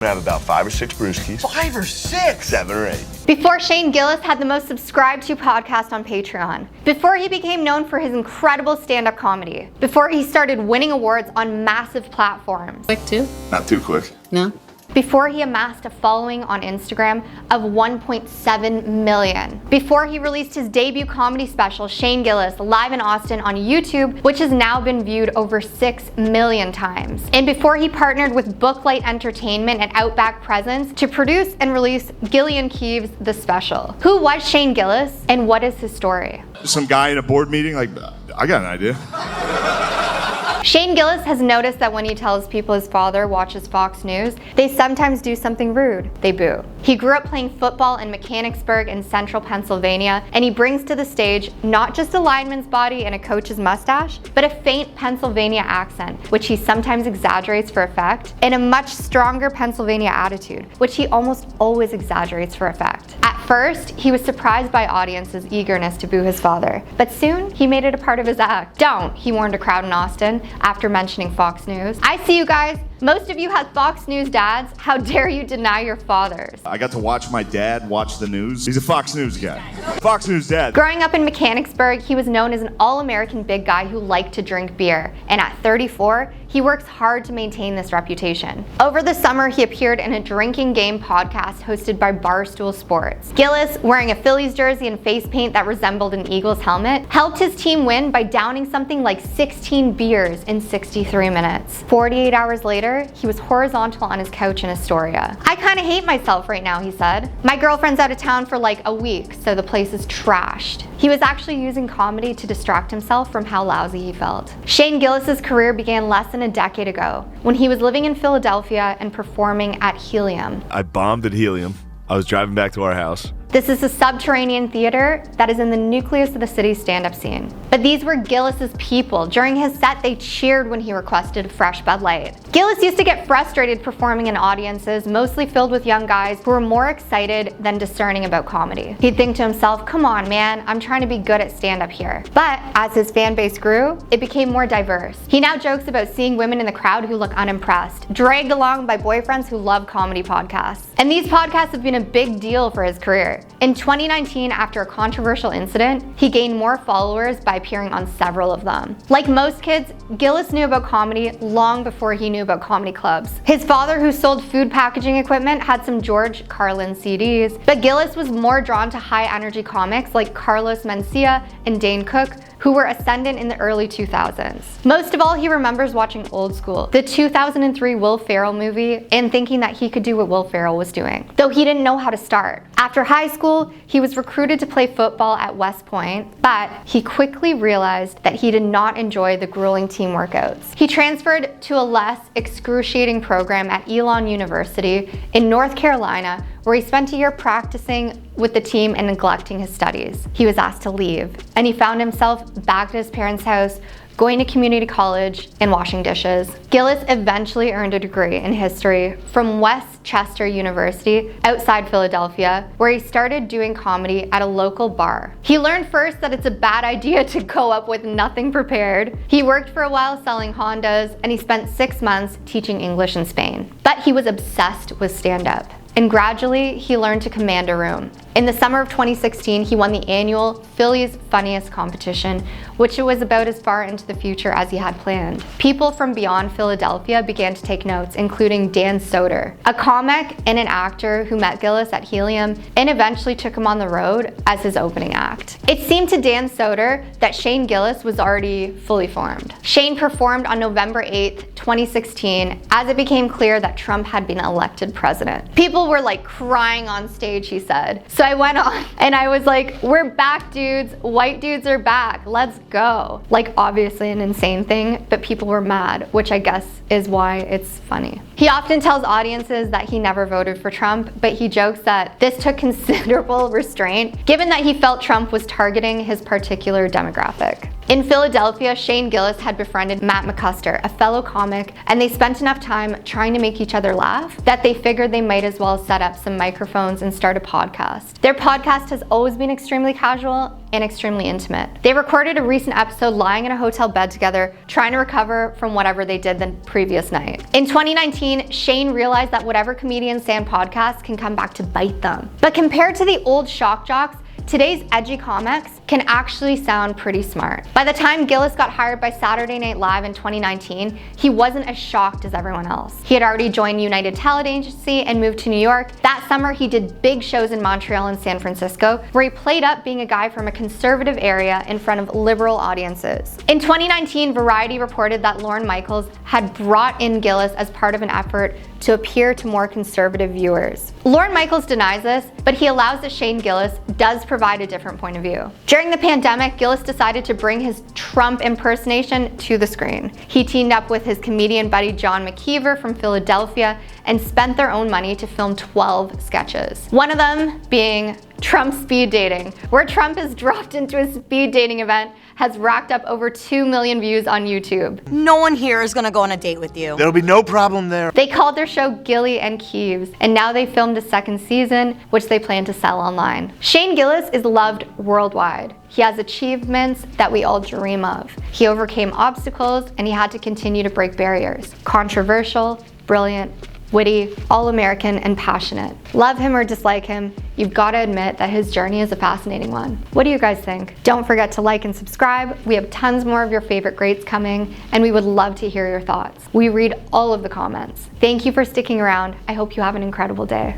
I have about 5 or 6 brewskis. 5 or 6? 7 or 8. Before Shane Gillis had the most subscribed to podcast on Patreon. Before he became known for his incredible stand-up comedy. Before he started winning awards on massive platforms. Quick too? Not too quick. No? Before he amassed a following on Instagram of 1.7 million. Before he released his debut comedy special, Shane Gillis, live in Austin on YouTube, which has now been viewed over 6 million times. And before he partnered with Booklight Entertainment and Outback Presents to produce and release Gilly and Keeves, the special. Who was Shane Gillis and what is his story? Some guy in a board meeting, like, I got an idea. Shane Gillis has noticed that when he tells people his father watches Fox News, they sometimes do something rude. They boo. He grew up playing football in Mechanicsburg in central Pennsylvania, and he brings to the stage not just a lineman's body and a coach's mustache, but a faint Pennsylvania accent, which he sometimes exaggerates for effect, and a much stronger Pennsylvania attitude, which he almost always exaggerates for effect. At first, he was surprised by audience's eagerness to boo his father, but soon he made it a part of his act. Don't, he warned a crowd in Austin after mentioning Fox News. I see you guys. Most of you have Fox News dads. How dare you deny your fathers? I got to watch my dad watch the news. He's a Fox News guy. Fox News dad. Growing up in Mechanicsburg, he was known as an all-American big guy who liked to drink beer. And at 34, he works hard to maintain this reputation. Over the summer, he appeared in a drinking game podcast hosted by Barstool Sports. Gillis, wearing a Phillies jersey and face paint that resembled an Eagles helmet, helped his team win by downing something like 16 beers in 63 minutes. 48 hours later, he was horizontal on his couch in Astoria. I kinda hate myself right now, he said. My girlfriend's out of town for like a week, so the place is trashed. He was actually using comedy to distract himself from how lousy he felt. Shane Gillis's career began less than a decade ago, when he was living in Philadelphia and performing at Helium. I bombed at Helium. I was driving back to our house. This is a subterranean theater that is in the nucleus of the city's stand-up scene. But these were Gillis's people. During his set, they cheered when he requested a fresh Bud Light. Gillis used to get frustrated performing in audiences, mostly filled with young guys who were more excited than discerning about comedy. He'd think to himself, come on, man, I'm trying to be good at stand-up here. But as his fan base grew, it became more diverse. He now jokes about seeing women in the crowd who look unimpressed, dragged along by boyfriends who love comedy podcasts. And these podcasts have been a big deal for his career. In 2019, after a controversial incident, he gained more followers by appearing on several of them. Like most kids, Gillis knew about comedy long before he knew about comedy clubs. His father, who sold food packaging equipment, had some George Carlin CDs, but Gillis was more drawn to high-energy comics like Carlos Mencia and Dane Cook, who were ascendant in the early 2000s. Most of all, he remembers watching Old School, the 2003 Will Ferrell movie, and thinking that he could do what Will Ferrell was doing, though he didn't know how to start. After high school, he was recruited to play football at West Point, but he quickly realized that he did not enjoy the grueling team workouts. He transferred to a less excruciating program at Elon University in North Carolina, where he spent a year practicing with the team and neglecting his studies. He was asked to leave, and he found himself back at his parents' house, going to community college and washing dishes. Gillis eventually earned a degree in history from West Chester University outside Philadelphia, where he started doing comedy at a local bar. He learned first that it's a bad idea to go up with nothing prepared. He worked for a while selling Hondas, and he spent 6 months teaching English in Spain. But he was obsessed with stand-up. And gradually, he learned to command a room. In the summer of 2016, he won the annual Philly's Funniest competition, which was about as far into the future as he had planned. People from beyond Philadelphia began to take notes, including Dan Soder, a comic and an actor who met Gillis at Helium and eventually took him on the road as his opening act. It seemed to Dan Soder that Shane Gillis was already fully formed. Shane performed on November 8th, 2016, as it became clear that Trump had been elected president. People were like crying on stage, he said. So I went on and I was like, we're back, dudes. White dudes are back. Let's go. Like, obviously an insane thing, but people were mad, which I guess is why it's funny. He often tells audiences that he never voted for Trump, but he jokes that this took considerable restraint, given that he felt Trump was targeting his particular demographic. In Philadelphia, Shane Gillis had befriended Matt McCusker, a fellow comic, and they spent enough time trying to make each other laugh that they figured they might as well set up some microphones and start a podcast. Their podcast has always been extremely casual and extremely intimate. They recorded a recent episode lying in a hotel bed together, trying to recover from whatever they did the previous night. In 2019, 2019, Shane realized that whatever comedians say on podcasts can come back to bite them. But compared to the old shock jocks, today's edgy comics can actually sound pretty smart. By the time Gillis got hired by Saturday Night Live in 2019, he wasn't as shocked as everyone else. He had already joined United Talent Agency and moved to New York. That summer, he did big shows in Montreal and San Francisco, where he played up being a guy from a conservative area in front of liberal audiences. In 2019, Variety reported that Lorne Michaels had brought in Gillis as part of an effort to appear to more conservative viewers. Lorne Michaels denies this, but he allows that Shane Gillis does provide a different point of view. During the pandemic, Gillis decided to bring his Trump impersonation to the screen. He teamed up with his comedian buddy John McKeever from Philadelphia and spent their own money to film 12 sketches. One of them being Trump speed dating, where Trump is dropped into a speed dating event, has racked up over 2 million views on YouTube. No one here is gonna go on a date with you. There'll be no problem there. They called their show Gilly and Keeves, and now they filmed a second season, which they plan to sell online. Shane Gillis is loved worldwide. He has achievements that we all dream of. He overcame obstacles, and he had to continue to break barriers. Controversial, brilliant, witty, all-American, and passionate. Love him or dislike him, you've got to admit that his journey is a fascinating one. What do you guys think? Don't forget to like and subscribe. We have tons more of your favorite greats coming, and we would love to hear your thoughts. We read all of the comments. Thank you for sticking around. I hope you have an incredible day.